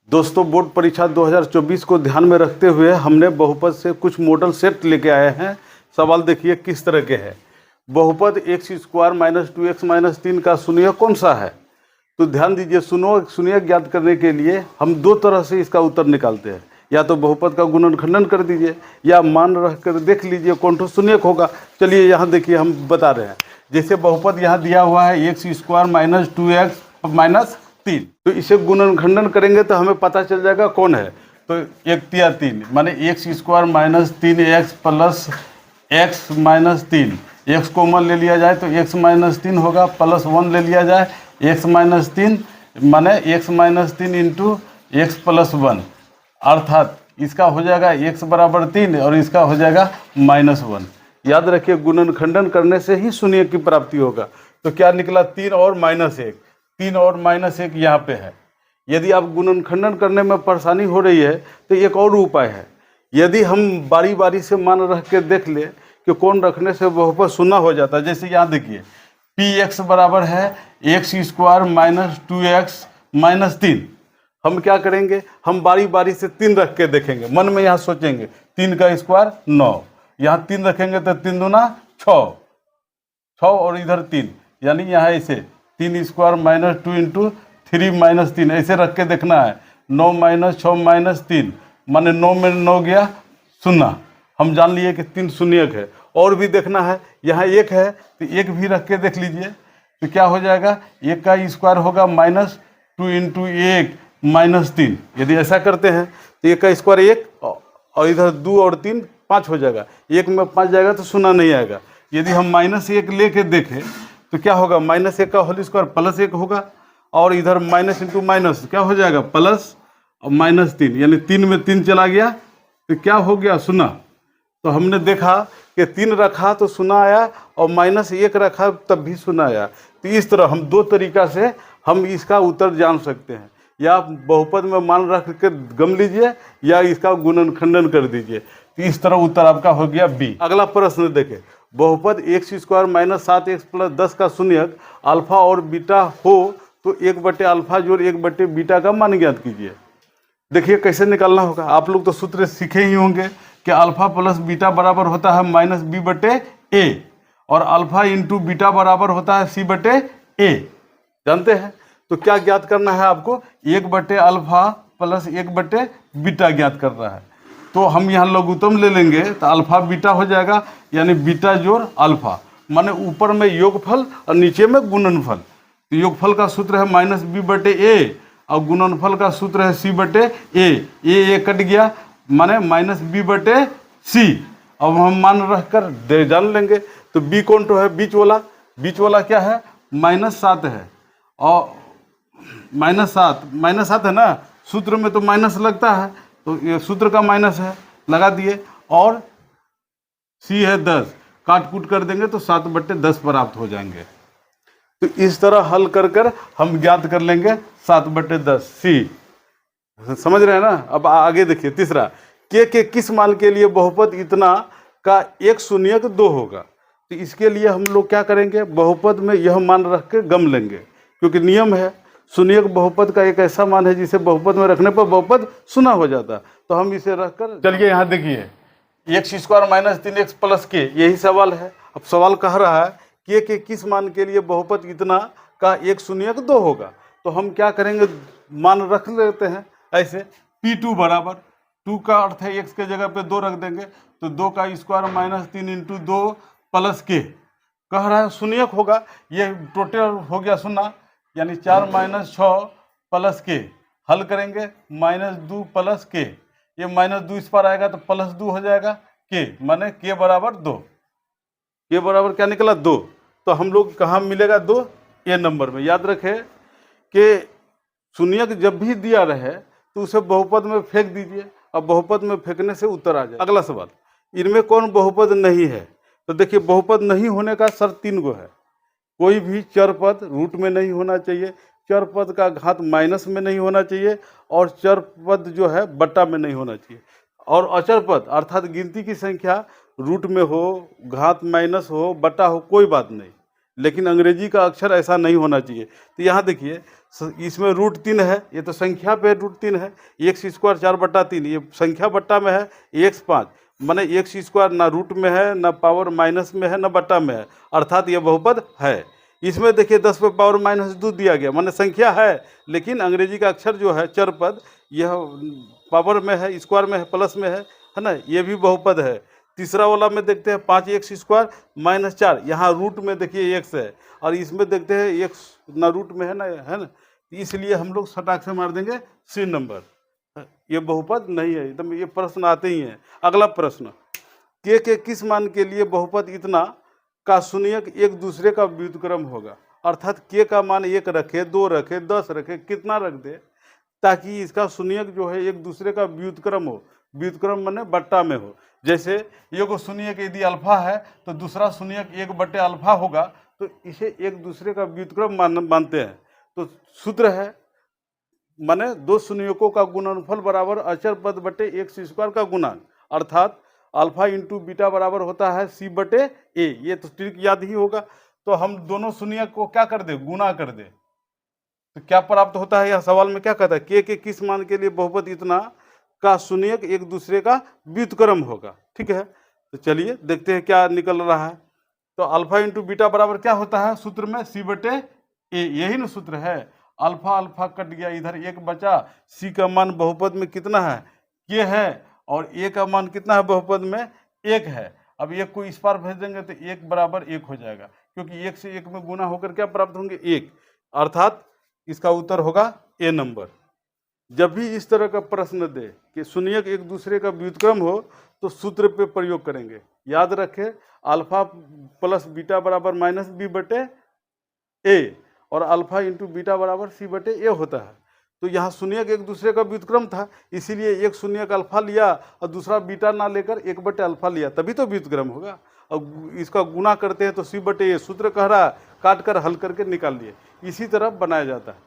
दोस्तों, बोर्ड परीक्षा 2024 को ध्यान में रखते हुए हमने बहुपद से कुछ मॉडल सेट लेके आए हैं। सवाल देखिए किस तरह के हैं। बहुपद x square minus 2x minus 3 का शून्य कौन सा है? तो ध्यान दीजिए, शून्य ज्ञात करने के लिए हम दो तरह से इसका उत्तर निकालते हैं। या तो बहुपद का गुणनखंडन कर दीजिए या मान रख कर देख लीजिए कौन सा शून्य होगा। चलिए यहाँ देखिए, हम बता रहे हैं। जैसे बहुपद यहाँ दिया हुआ है x square minus 2x minus 3, तो इसे गुणनखंडन करेंगे तो हमें पता चल जाएगा कौन है। तो 1 तिया 3 माने x square minus 3x plus x minus 3, x common ले लिया जाए तो एक्स माइनस 3 होगा, प्लस 1 ले लिया जाए एक्स माइनस 3 माने x minus 3 into x plus 1, अर्थात इसका हो जाएगा x बराबर 3 और इसका हो जाएगा माइनस 1। याद रखिए, गुणनखंडन करने से ही शून्य की प्राप्ति होगा। तो क्या निकला? 3 और माइनस 1, 3 और माइनस 1 यहाँ पे है। यदि आप गुणनखंडन करने में परेशानी हो रही है तो एक और उपाय है। यदि हम बारी बारी से मान रख के देख ले कि कौन रखने से बहुपद शून्य हो जाता है। जैसे यहाँ देखिए, पी एक्स बराबर है x square minus 2x minus 3। हम क्या करेंगे? हम बारी बारी से 3 रख के देखेंगे। मन में यहाँ सोचेंगे 3 का स्क्वायर 9, यहाँ 3 रखेंगे तो 3 दूना 6 और इधर 3, यानी यहाँ ऐसे 3 स्क्वायर माइनस 2 इंटू 3 माइनस 3 ऐसे रख के देखना है। 9 माइनस 6 माइनस 3 माने 9 में 9 गया शून्य। हम जान लिए कि 3 शून्य है। और भी देखना है, यहाँ 1 है तो 1 भी रख के देख लीजिए। तो क्या हो जाएगा? 1 का स्क्वायर होगा माइनस 2 इंटू 1 माइनस 3। यदि ऐसा करते हैं तो 1 का स्क्वायर 1 और इधर 2 और 3 5 हो जाएगा। 1 में 5 जाएगा तो शून्य नहीं आएगा। यदि हम माइनस 1 लेके देखें तो क्या होगा? माइनस 1 का होल स्क्वायर प्लस 1 होगा और इधर माइनस इंटू माइनस क्या हो जाएगा? प्लस और माइनस 3, यानी 3 में 3 चला गया तो क्या हो गया? शून्य। तो हमने देखा कि 3 रखा तो शून्य आया और माइनस 1 रखा तब भी शून्य आया। तो इस तरह हम दो तरीका से हम इसका उत्तर जान सकते हैं। या बहुपद में मान रख के गम लीजिए या इसका गुणनखंडन कर दीजिए। तो इस तरह उत्तर आपका हो गया बी। अगला प्रश्न देखें। बहुपद x square minus 7x plus 10 का शून्यक अल्फा और बीटा हो तो 1/अल्फा जोड़ 1/बीटा का मान ज्ञात कीजिए। देखिए कैसे निकालना होगा। आप लोग तो सूत्र सीखे ही होंगे कि अल्फा प्लस बीटा बराबर होता है माइनस b/a और अल्फा इंटू बीटा बराबर होता है c/a। जानते हैं? तो क्या ज्ञात करना है आपको? 1/अल्फा प्लस 1/बीटा ज्ञात करना है। तो हम यहाँ लघुत्तम ले लेंगे तो अल्फा बीटा हो जाएगा, यानी बीटा जोड़ अल्फा माने ऊपर में योगफल और नीचे में गुणनफल। तो योगफल का सूत्र है माइनस b/a और गुणनफल का सूत्र है c/a। ए कट गया माने माइनस b/c। अब हम मान रख कर जान लेंगे। तो b कौन तो है? बीच वाला क्या है? -7 है और -7 है ना। सूत्र में तो माइनस लगता है तो ये सूत्र का माइनस है, लगा दिए। और c है 10, काट कूट कर देंगे तो 7/10 प्राप्त हो जाएंगे। तो इस तरह हल कर कर हम ज्ञात कर लेंगे 7/10 c। समझ रहे हैं ना? अब आगे देखिए तीसरा, के किस मान के लिए बहुपद इतना का एक शून्यक 2 होगा। तो इसके लिए हम लोग क्या करेंगे? बहुपद में यह मान रख के गम लेंगे, क्योंकि नियम है शून्यक बहुपद का एक ऐसा मान है जिसे बहुपद में रखने पर बहुपद शून्य हो जाता। तो हम इसे रखकर चलिए यहाँ देखिए, x square minus 3x plus के, यही सवाल है। अब सवाल कह रहा है के किस मान के लिए बहुपद इतना का एक शून्यक 2 होगा। तो हम क्या करेंगे? मान रख लेते हैं ऐसे। P2 बराबर 2 का अर्थ है x के जगह पे 2 रख देंगे तो 2 का स्क्वायर माइनस 3 इंटू 2 प्लस के। कह रहा है शून्यक होगा, ये टोटल हो गया शून्य, यानी 4 माइनस 6 प्लस के। हल करेंगे -2 प्लस के, ये -2 इस पर आएगा तो +2 हो जाएगा के, माने के बराबर 2। के बराबर क्या निकला? 2। तो हम लोग कहाँ मिलेगा 2? ए नंबर में। याद रखें कि शून्यक जब भी दिया रहे तो उसे बहुपद में फेंक दीजिए और बहुपद में फेंकने से उत्तर आ जाए। अगला सवाल, इनमें कौन बहुपद नहीं है? तो देखिए, बहुपद नहीं होने का शर्त 3 गो है। कोई भी चर पद रूट में नहीं होना चाहिए, चर पद का घात माइनस में नहीं होना चाहिए और चर पद जो है बट्टा में नहीं होना चाहिए। और अचर पद अर्थात गिनती की संख्या रूट में हो, घात माइनस हो, बट्टा हो, कोई बात नहीं, लेकिन अंग्रेजी का अक्षर ऐसा नहीं होना चाहिए। तो यहाँ देखिए, इसमें √3 है, ये तो संख्या पे √3 है। x स्क्वायर 4/3 ये संख्या बट्टा में है, x 5 माने x स्क्वायर ना रूट में है, ना पावर माइनस में है, ना बट्टा में है, अर्थात ये बहुपद है। इसमें देखिए 10 पे पावर -2 दिया गया, माने संख्या है, लेकिन अंग्रेजी का अक्षर जो है चर पद, यह पावर में है, स्क्वायर में है, प्लस में है ना, ये भी बहुपद है। तीसरा वाला में देखते हैं 5x स्क्वायर -4, यहाँ रूट में देखिए x है, और इसमें देखते हैं x ना रूट में है ना, इसलिए हम लोग सटाक से मार देंगे सी नंबर, ये बहुपद नहीं है। एकदम ये प्रश्न आते ही हैं। अगला प्रश्न, के किस मान के लिए बहुपद इतना का शून्यक एक दूसरे का व्युत्क्रम होगा, अर्थात के का मान 1 रखे, 2 रखे, 10 रखे, कितना रख दे ताकि इसका शून्यक जो है एक दूसरे का व्युत्क्रम हो। व्युत्क्रम माने बट्टा में हो। जैसे ये को शून्यक यदि अल्फा है तो दूसरा शून्यक 1/अल्फा होगा, तो इसे एक दूसरे का व्युत्क्रम मानते हैं। तो सूत्र है माने दो शून्यकों का गुणनफल बराबर अचर पद बटे x स्क्वायर का गुणांक, अर्थात अल्फा इंटू बीटा बराबर होता है c/a। ये तो ट्रिक याद ही होगा। तो हम दोनों शून्यक को क्या कर दे, गुना कर दे, तो क्या प्राप्त होता है। यह सवाल में क्या कहता है, के किस मान के लिए बहुपद इतना का शून्यक एक दूसरे का व्युत्क्रम होगा। ठीक है, तो चलिए देखते हैं क्या निकल रहा है। तो अल्फा इंटू बीटा बराबर क्या होता है सूत्र में, c/a, यही ना सूत्र है। अल्फा अल्फा कट गया, इधर 1 बचा, c का मान बहुपद में कितना है, के है, और a का मान कितना है बहुपद में, 1 है। अब 1 को इस पार भेज देंगे तो 1 बराबर 1 हो जाएगा, क्योंकि 1 से 1 में गुना होकर क्या प्राप्त होंगे, 1, अर्थात इसका उत्तर होगा ए नंबर। जब भी इस तरह का प्रश्न दे कि शून्यक एक दूसरे का व्युत्क्रम हो तो सूत्र पे प्रयोग करेंगे। याद रखें, अल्फा प्लस बीटा बराबर -b/a, और अल्फा इंटू बीटा बराबर c/a होता है। तो यहाँ शून्यक एक दूसरे का व्युत्क्रम था, इसीलिए एक शून्यक अल्फा लिया और दूसरा बीटा ना लेकर 1/अल्फा लिया, तभी तो व्युत्क्रम होगा। और इसका गुना करते हैं तो c/a सूत्र कह रहा है, काट कर हल करके निकाल लिए, इसी तरह बनाया जाता है।